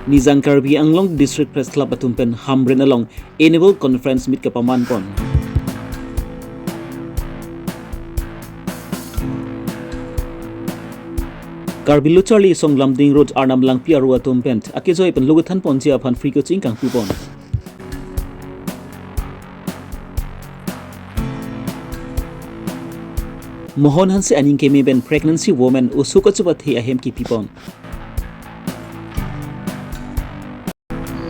Nizang Karbi Anglong District Press Club atumpen Hamren along Annual Conference mit kapaman pon. Karbi Lucharli song Lamding Road Arnam Lang Piaru atumpen akizoy pen lugutan pon sia pan free coaching kang pupon. Mohon hansi aning kemi ben pregnancy woman usuka chubat hi ahem ki pipon.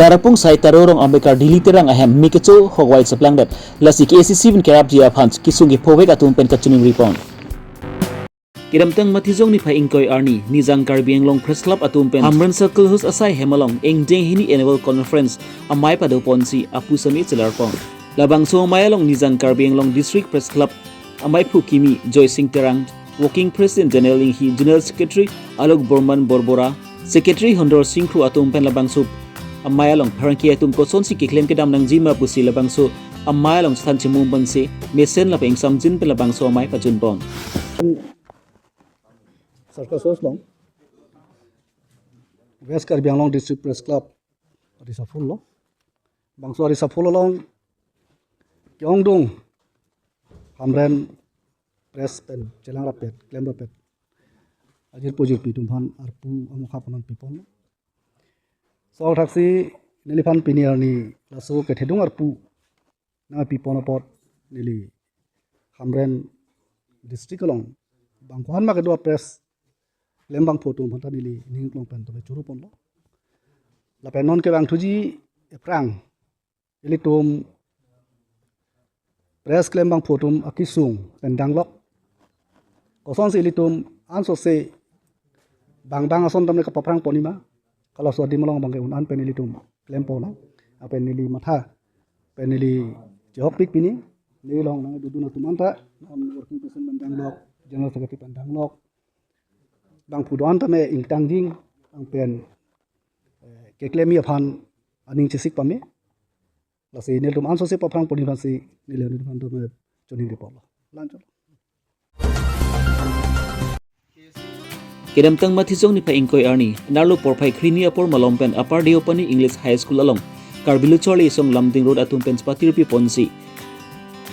Tarapung sai tarorong ambekar diliterang ahem mikecho hogwai saplang dat lasi KCC bin kerap dia phans kisungi phowek atumpen kachuning ripon. Kiramtang matizong ni phai ingkoi arni Nizang Karbi Anglong Press Club atumpen Hamren Circle House asai hemalong engdeng hini annual conference amai pado ponsi apusami celarpon. Labang so mayalong Nizang Karbi Anglong District Press Club amai phukimi Joy Singh Terang Working President General hi General Secretary Alok Borman Borbora Secretary Hondor Singh Kru atumpen labang so amayalong parangki atum ko son si kiklem ke dam nang jima pusi labang so amayalong stan chimum banse mesen la peng samjin pe labang so amai pachun bon Sarka sos long West Karbi Anglong District Press Club arisa full lo bangso arisa full long kyongdong Hamren Press pen chelang rapet klem rapet ajir pojir pitum phan arpu amukha panan pipon Sol taxi niliphan piniar ni laso ke thedung arpu na pipon pot nili Hamren district along bangkwan ma kedua press lembang photo phanta nili ning klong pen to churu pon lo la penon ke bang thuji eprang ilitum press lembang photo akisung pendang lok koson si ilitum anso se bang ason tamne ka paprang ponima kalau suadi melong bangke unan penili tum klempo na penili matha penili jawab pik pini ni long nang dudu na tumanta on working person bandang lok general secretary bandang lok bang pudon tame ingtang ding ang pen ke klemi aphan aning chisik pame lasi nil tum anso se paprang poni phasi nile ni phandu me choni report lancho Kiramtang matizong ni phai ingkoi arni narlo porphai khrini apor malompen upper deopani English High School along Karbi Lucharli song Lamding Road atumpen spatirpi ponsi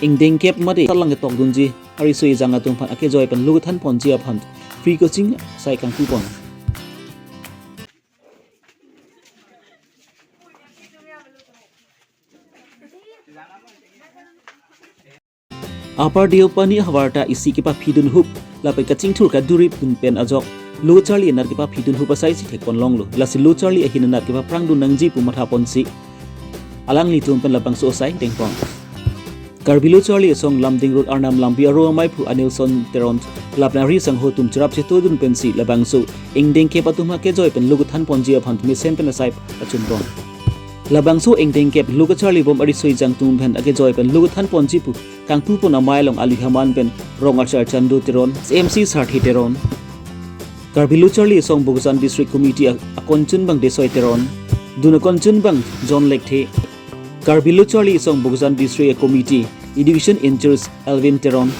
ingdeng kep made talang tok dunji ari soi jang atum phan ake joy pan luguthan ponji aphan free coaching sai kang pupon upper deopani hawarta isi kipa phidun hup lapai kaching thur ka durip dun pen ajok Lucharli enar kipa phidun hup asai si thekon longlo lasi Lucharli ahin enar kipa prangdu nangji pu matha ponsi alang li tum pen labang so sai tengpong Karbi Lucharli song Lamding Road Arnam Lampi aro mai phu Anilson Teron lapnari sang ho tum chirap se todun pensi labang so engdeng ke patuma ke joy pen luguthan ponji aphant mi sem pen asai achun bon labang so engdeng ke Lucharli bom ari soi jang tum pen ake joy pen luguthan ponji pu kang pu pon amai long ali haman pen rong achar chandu Teron MC Sarthi Teron Karbi Lucharli song Bogsan District Committee akonchun bang desoi Teron duna konchun bang John Lekhe Karbi Lucharli song Bogsan District Committee Education Incharge Alvin Teron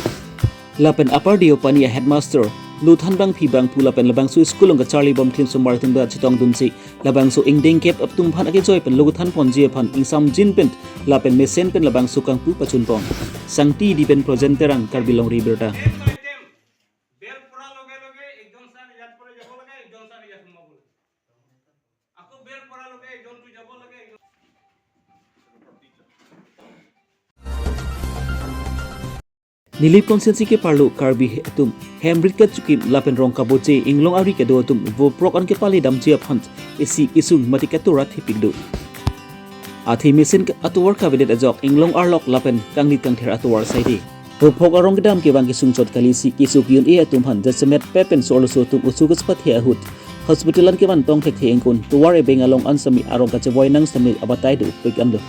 lapen upper deopani headmaster luthan bang phibang pula pen labang su school ong Charlie bom thin so martin ba chitong dunsi labang so ingdeng kep up tum phan ake joy pen luguthan ponji phan insam jin pen lapen mesen pen labang su kang pu pachun pon sangti di pen presenterang Karbi Longri Abirta Nilip konsensi ke parlo Karbi atum hembrit ka chukim lapen rong ka boche inglong ari ke do atum vo prok an ke pali dam chia phant isi isung mati ka tura thipik do athi mesin ka atuwar ka vedet ajok inglong arlok lapen kanglit kang thera atuwar saidi vo phok arong ke dam ke bang ki sung chot kali si isuk yun e atum han jasmet pepen solo so tum usugas pathe ahut hospitalan ke ban tong thek thengkun tuwar e bengalong ansami arong ka cheboy nang sami abatai do pik amdo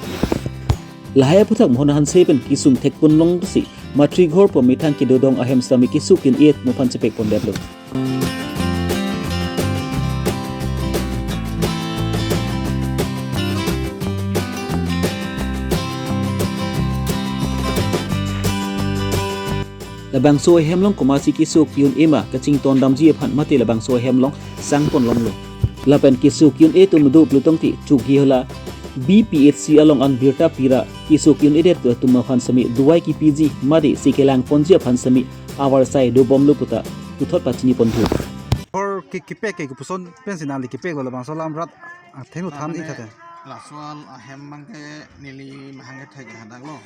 lahaya puthak mohon han sepen kisung thekpun long si matri ghor po mithang ki dodong ahem sami kisukin iet mo phan chepek pon deblo labang so hemlong komasi kisuk yun ema kaching ton damji phan mate labang so hemlong sang pon long lo lapen kisukyun e tumdu plutong ti chuki hola BPHC along Abirta pira kisukyun e det tumma phansami duai ki PG madi sikelang ponjia phansami awar sai do bomlu puta uthot pachini pondu or kipe ke puson pensinali kipe lo bang salam rat thenu than I thate la soal hem mangke nili mahangke thek hadak lo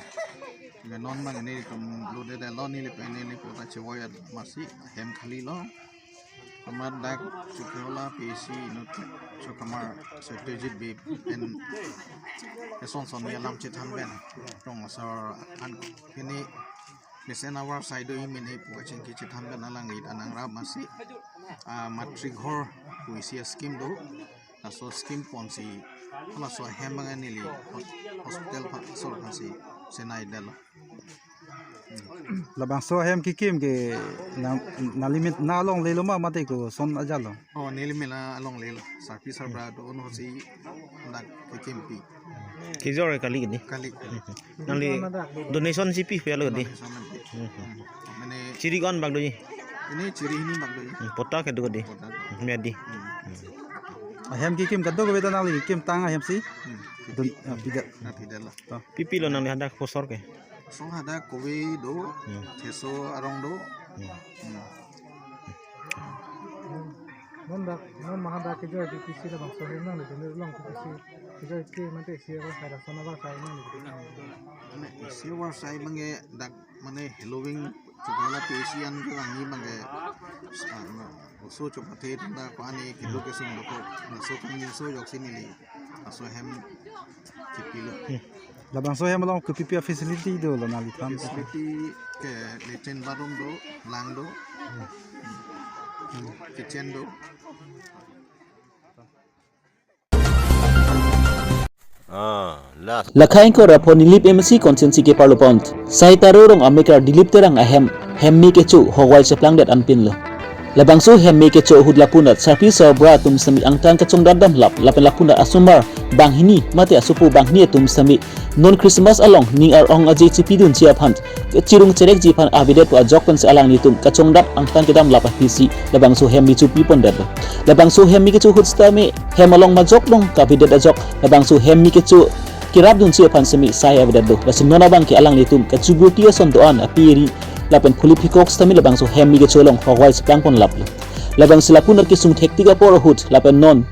non mang ni tum lo de lo nili pe nili pota chewoya masi hem khali lo kamar dak chukola PC no so kamar strategic be en son son ya lam chit han ben tong sor an kini Mesen awar side do imene puachin ki chit han ben alang it anang rap masi matrik hor puisi scheme do so scheme ponsi la so hemanga nili hospital sor phansi senai dal la bang so hem kikim ke na limit na long le lo ma mate ko son ajalo oh nili mela along le service arbra do no si dak kempi Kijor kali gini. kali Nali donation CP ya lo di. mane Ciri kon bag doi. ini ciri ini bagdo Pota ke do di. Medi. hem kikim gaddo ko betana li kim tanga hem si dun bidat tidak lah Pipi lo nang hadak posor ke. so ada kowe do teso arong do non mahanda ke joy di sisi la bang so hen nang le long ke sisi joy ke mate sia ra sa sona ba sai nang ane siwar sai mange dak mane halloween chokola pesian ke angi mange so chopate da kwani kido ke sum ko so kan so yok sinili so hem kipilo la bang so hem long ko pipi facility do lo na li tham facility ke lechen barum do lang do kitchen do lakhain ko rapon nilip MC konsensi ke parlopont sai tarorong amekar dilip terang ahem hemmi ke chu howai seplang det anpin lo labangso hemmi ke chu hudla punat sapi sabra tum sami angtan ka chong dadam lap lapen lapunda asumar banghini mate asupu banghni tum sami non Christmas along ning ar ong aje chipidun chia phant chirung cherek ji phan avidet wa jok pen se alang ni tum ka chong dat angtan ke dam lapa pc labangso hemmi chu pi pon det labangso hemmi ke chu hudsta me hem along ma jok dong ka videt ajok labangso hemmi ke chu kirap dun chia phan sami sai avidet do lasin nona bang ke alang ni tum ka chubuti son do an apiri lapen phuli phikok stami labang so hemmi ge cholong hawai spang pon laplo labang silapun ki sung thektiga por hut lapen non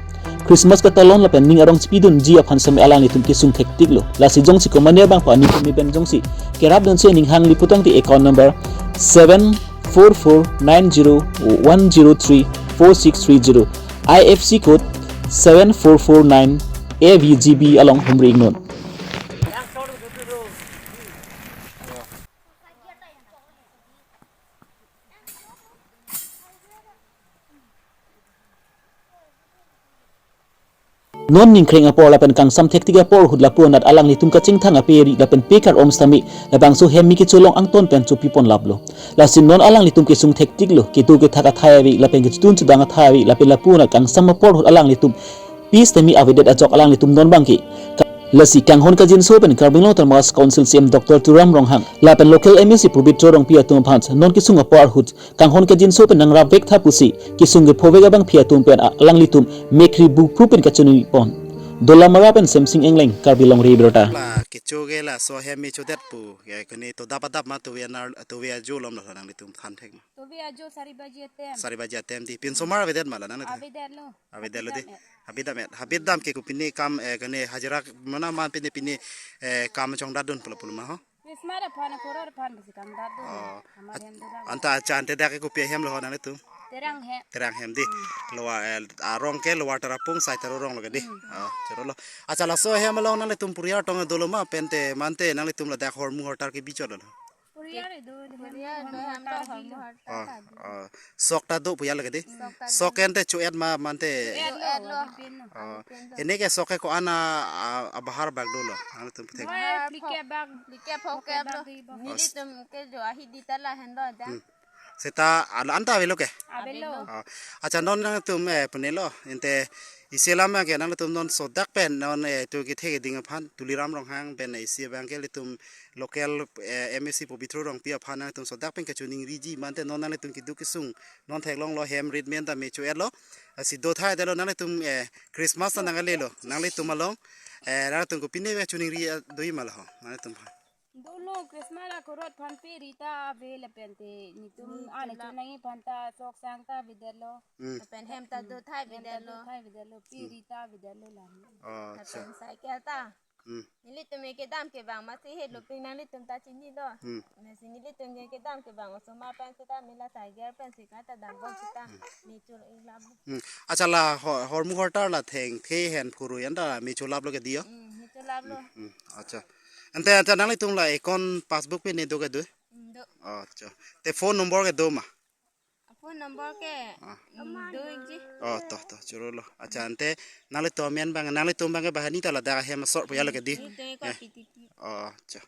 Christmas ka talon lapen ning arong spidun jia phan sami alang nitum ki sung thektik lo la si jong si ko mania bang pa ni mi ben jong si kerap dun se ning hang liputang ti account number 7449010346330 IFC code 7449 AVGB along humring non non ningkreng apor lapen kang samthek tiga por hudla puan at alang litum kaching thang aperi lapen pekar om stami labang so hemmi ki cholong angton pen chu pipon lablo lasin non alang litum ke sung thek tiglo ki tu ke thaka thayawi lapen ke chutun chudanga thayawi lapen lapuna kang samapor hud alang litum pis temi avidet ajok alang litum non bangki lasi kang hon ka jin so pen Karbi Longri Abirta council CM Dr Turam Ronghang lapen local MEC Pubit Chorong pia tum phans non ki sung apor hud kang hon ka jin so pen nang ra vek thapusi ki sung ge phobega bang phia tum pen alang litum mekri bu prupen ka chuni pon dola marapen semsing engleng Karbi Longri Abirta la kichoge la so hemi chodet pu ya kani to dapat ma to ya jolom la nang litum khan thek तो भी आज जो सारी baji atem di pin somar vedet mala nang आवेदन लो de habidam ke ku pinni kam kani hajira mana man pinni kam chong dadun pula ma ho इसमारे फान कोरर फान बस काम दाद दो हमारे हम दो anta chante da ke ku pe hem lo nang litum terang hem di lowa arong ke lowa tarapung sai tarong lo ke di chero lo acha la so hem lo nang litum puriya tong doloma pente mante nang litum la da hormu hortar ke bichor lo पुरिया रे दो हम तो हम sokta do puya lagi di sokente cuet ma mante ini ke soke ko ana abahar bag dulu anu tuh putih लिखे फोके मिली तुम के जो आही दी तला हंदो दा seta ala anta velo ke आवेलो acha non nang tuh me penelo inte Isilam ke nang letum non sodak pen non tu ki thege ding phan tuliram rong hang pen isia bang ke letum local MSC pobitro rong pia phan nang letum sodak pen ke chuning riji mante non nang letum ki du ki sung non thek long lo hem rid men ta me chu elo si do thai de lo nang letum Christmas nang le lo nang letum along nang letum ko pinne me chuning ri doi mal ho nang letum phan Dulu Christmas la korot pan pirita vele pente nitum ane chunangi panta sok sangta videlo pen hem ta do thai videlo pirita videlo la pen sai kelta nili tume ke dam ke bang masih he luping nang li tum ta chini do nasi nili tum ke dam ke bang so ma pen sita mila sai ger pen sikata dam bon sita ni chur ilam achala hormu hortar la theng the hen phuru yanda mi chu lab lo ke dio ni chur lab lo acha ante acha nang letum la econ passbook pe ne do ke do do acha te phone number ke do ma phone number ke do ji to churo lo acha ante nang le to men bang nang le tum bang ke bahani ta la da hem sor pu ya lo ke di ni te ko pititi acha